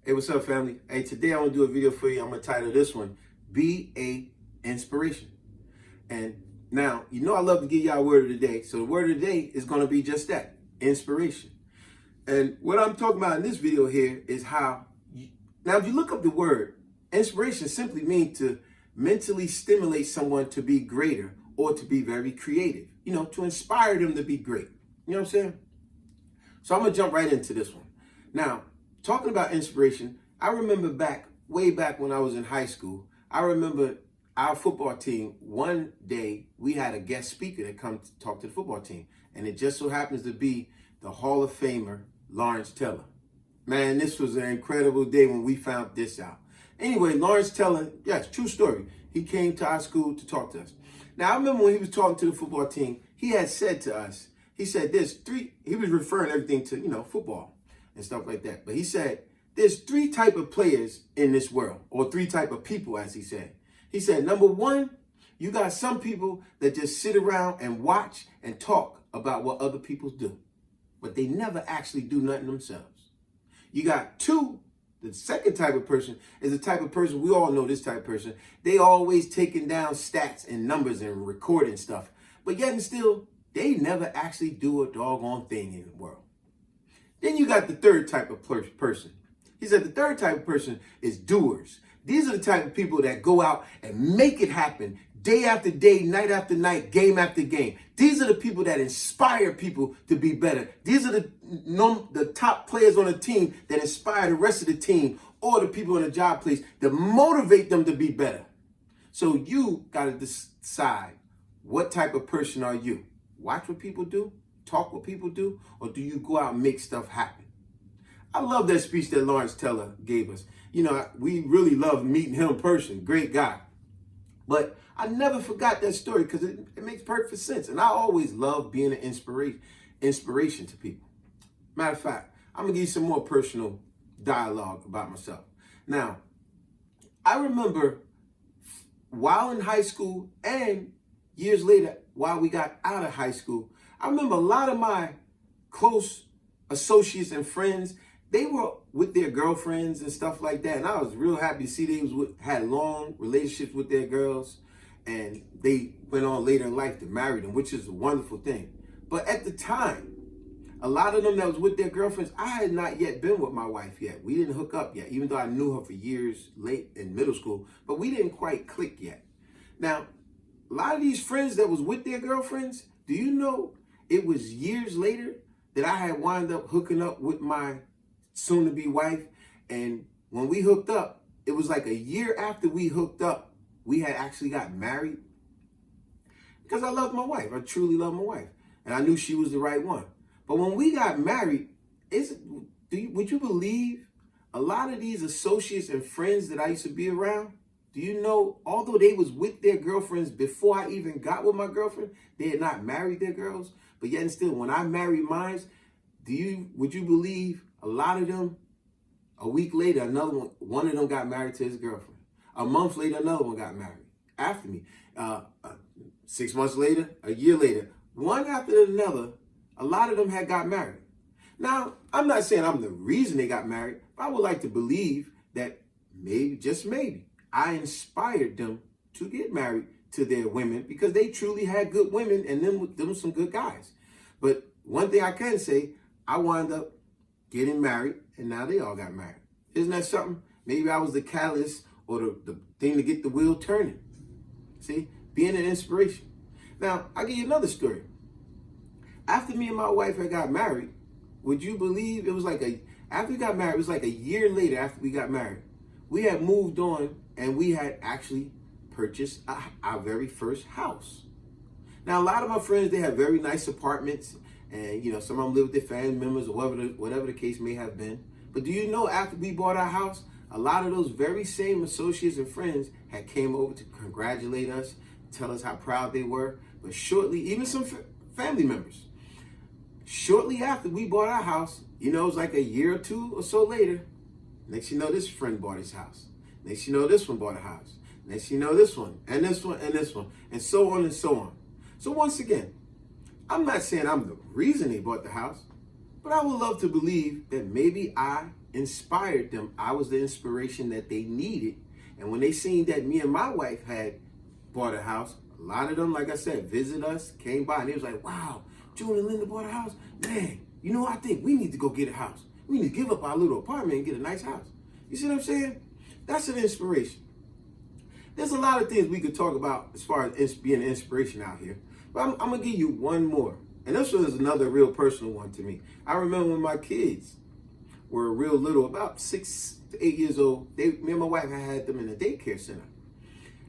Hey, what's up, family? Hey, today I'm gonna do a video for you. I'm gonna title this one, Be a Inspiration. And now, you know I love to give y'all a word of the day. So the word of the day is gonna be just that, inspiration. And what I'm talking about in this video here is now if you look up the word, inspiration simply means to mentally stimulate someone to be greater or to be very creative, to inspire them to be great. You know what I'm saying? So I'm gonna jump right into this one. Now, talking about inspiration, I remember way back when I was in high school, I remember our football team, one day we had a guest speaker that come to talk to the football team. And it just so happens to be the Hall of Famer, Lawrence Taylor. Man, this was an incredible day when we found this out. Anyway, Lawrence Taylor, yes, true story. He came to our school to talk to us. Now, I remember when he was talking to the football team, he had said to us, he said he was referring everything to, football and stuff like that. But he said, there's three type of players in this world, or three type of people, as he said. He said, number one, you got some people that just sit around and watch and talk about what other people do, but they never actually do nothing themselves. You got two, the second type of person is the type of person, we all know this type of person, they always taking down stats and numbers and recording stuff, but yet and still, they never actually do a doggone thing in the world. Then you got the third type of person. He said the third type of person is doers. These are the type of people that go out and make it happen day after day, night after night, game after game. These are the people that inspire people to be better. These are the top players on the team that inspire the rest of the team or the people in the job place that motivate them to be better. So you got to decide, what type of person are you? Watch what people do, talk what people do, or do you go out and make stuff happen? I love that speech that Lawrence Taylor gave us. We really love meeting him in person. Great guy. But I never forgot that story because it makes perfect sense. And I always love being an inspiration to people. Matter of fact, I'm going to give you some more personal dialogue about myself. Now, I remember while in high school and years later, while we got out of high school, I remember a lot of my close associates and friends, they were with their girlfriends and stuff like that. And I was real happy to see they had long relationships with their girls. And they went on later in life to marry them, which is a wonderful thing. But at the time, a lot of them that was with their girlfriends, I had not yet been with my wife yet. We didn't hook up yet, even though I knew her for years late in middle school. But we didn't quite click yet. Now, a lot of these friends that was with their girlfriends, do you know it was years later that I had wound up hooking up with my soon-to-be wife? And when we hooked up, it was like a year after we hooked up, we had actually got married. Because I loved my wife. I truly loved my wife. And I knew she was the right one. But when we got married, would you believe a lot of these associates and friends that I used to be around, do you know, although they was with their girlfriends before I even got with my girlfriend, they had not married their girls. But yet and still, when I married mine, would you believe a lot of them, a week later, one of them got married to his girlfriend. A month later, another one got married after me. 6 months later, a year later, one after another, a lot of them had got married. Now, I'm not saying I'm the reason they got married, but I would like to believe that maybe, just maybe, I inspired them to get married to their women because they truly had good women and them some good guys. But one thing I can say, I wound up getting married and now they all got married. Isn't that something? Maybe I was the catalyst or the thing to get the wheel turning. See, being an inspiration. Now, I'll give you another story. After me and my wife had got married, would you believe after we got married, it was like a year later after we got married, we had moved on and we had actually purchased our very first house. Now, a lot of my friends, they have very nice apartments and, some of them live with their family members or whatever the case may have been. But do you know, after we bought our house, a lot of those very same associates and friends had came over to congratulate us, tell us how proud they were. But shortly, even some family members, shortly after we bought our house, it was like a year or two or so later, next you know, this friend bought his house. Next you know, this one bought a house. Next you know, this one, and this one, and this one, and so on and so on. So once again, I'm not saying I'm the reason they bought the house, but I would love to believe that maybe I inspired them. I was the inspiration that they needed. And when they seen that me and my wife had bought a house, a lot of them, like I said, visit us, came by, and they was like, wow, June and Linda bought a house. Man, you know, I think we need to go get a house. We need to give up our little apartment and get a nice house. You see what I'm saying? That's an inspiration. There's a lot of things we could talk about as far as being an inspiration out here. But I'm going to give you one more. And this was another real personal one to me. I remember when my kids were real little, about 6 to 8 years old, me and my wife had them in a daycare center.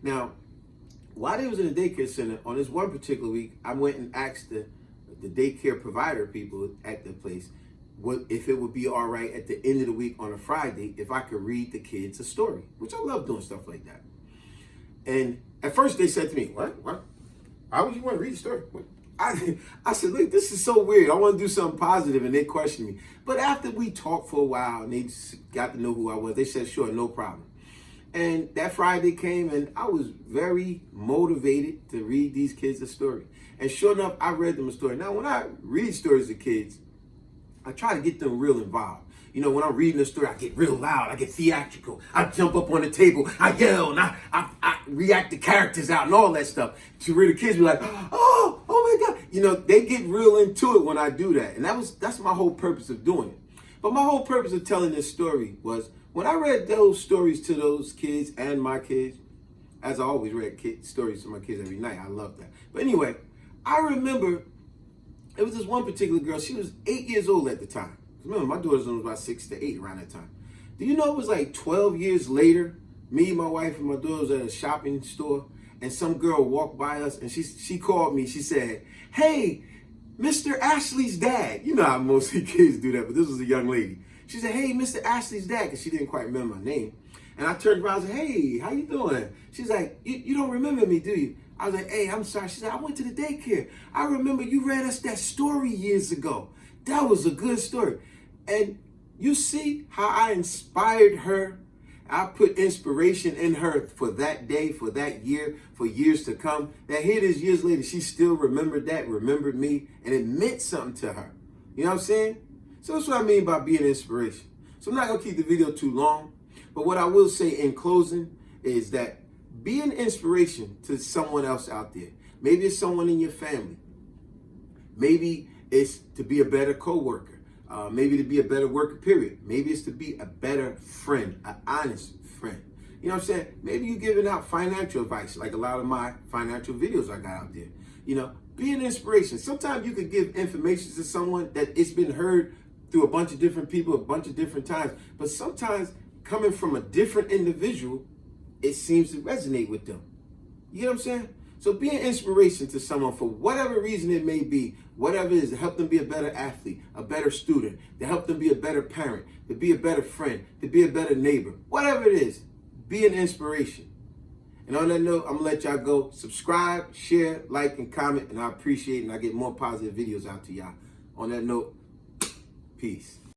Now, while they was in the daycare center, on this one particular week, I went and asked the daycare provider people at the place if it would be all right at the end of the week on a Friday if I could read the kids a story, which I love doing stuff like that. And at first they said to me, what? Why would you want to read a story? I said, look, this is so weird. I want to do something positive, and they questioned me. But after we talked for a while and they got to know who I was, they said, sure, no problem. And that Friday came, and I was very motivated to read these kids a story. And sure enough, I read them a story. Now, when I read stories to kids, I try to get them real involved. You know, when I'm reading a story, I get real loud. I get theatrical. I jump up on the table. I yell, and I react to characters out and all that stuff. To where the kids be like, oh my God. You know, they get real into it when I do that. And that's my whole purpose of doing it. But my whole purpose of telling this story was when I read those stories to those kids and my kids, as I always read stories to my kids every night. I love that. But anyway, I remember it was this one particular girl. She was 8 years old at the time. Remember, my daughter was about 6 to 8 around that time. Do you know it was like 12 years later, me, my wife, and my daughter was at a shopping store, and some girl walked by us, and she called me. She said, hey, Mr. Ashley's dad. You know how mostly kids do that, but this was a young lady. She said, hey, Mr. Ashley's dad, because she didn't quite remember my name. And I turned around and said, hey, how you doing? She's like, you don't remember me, do you? I was like, hey, I'm sorry. She said, I went to the daycare. I remember you read us that story years ago. That was a good story. And you see how I inspired her. I put inspiration in her for that day, for that year, for years to come. That here it is years later, she still remembered that, remembered me, and it meant something to her. You know what I'm saying? So that's what I mean by being inspiration. So I'm not going to keep the video too long. But what I will say in closing is that be an inspiration to someone else out there. Maybe it's someone in your family. Maybe it's to be a better coworker. Maybe to be a better worker, period. Maybe it's to be a better friend, an honest friend. You know what I'm saying? Maybe you're giving out financial advice, like a lot of my financial videos I got out there. You know, be an inspiration. Sometimes you could give information to someone that it's been heard through a bunch of different people, a bunch of different times. But sometimes coming from a different individual, it seems to resonate with them. You know what I'm saying? So be an inspiration to someone for whatever reason it may be, whatever it is, to help them be a better athlete, a better student, to help them be a better parent, to be a better friend, to be a better neighbor. Whatever it is, be an inspiration. And on that note, I'm going to let y'all go. Subscribe, share, like, and comment, and I appreciate it, and I get more positive videos out to y'all. On that note, peace.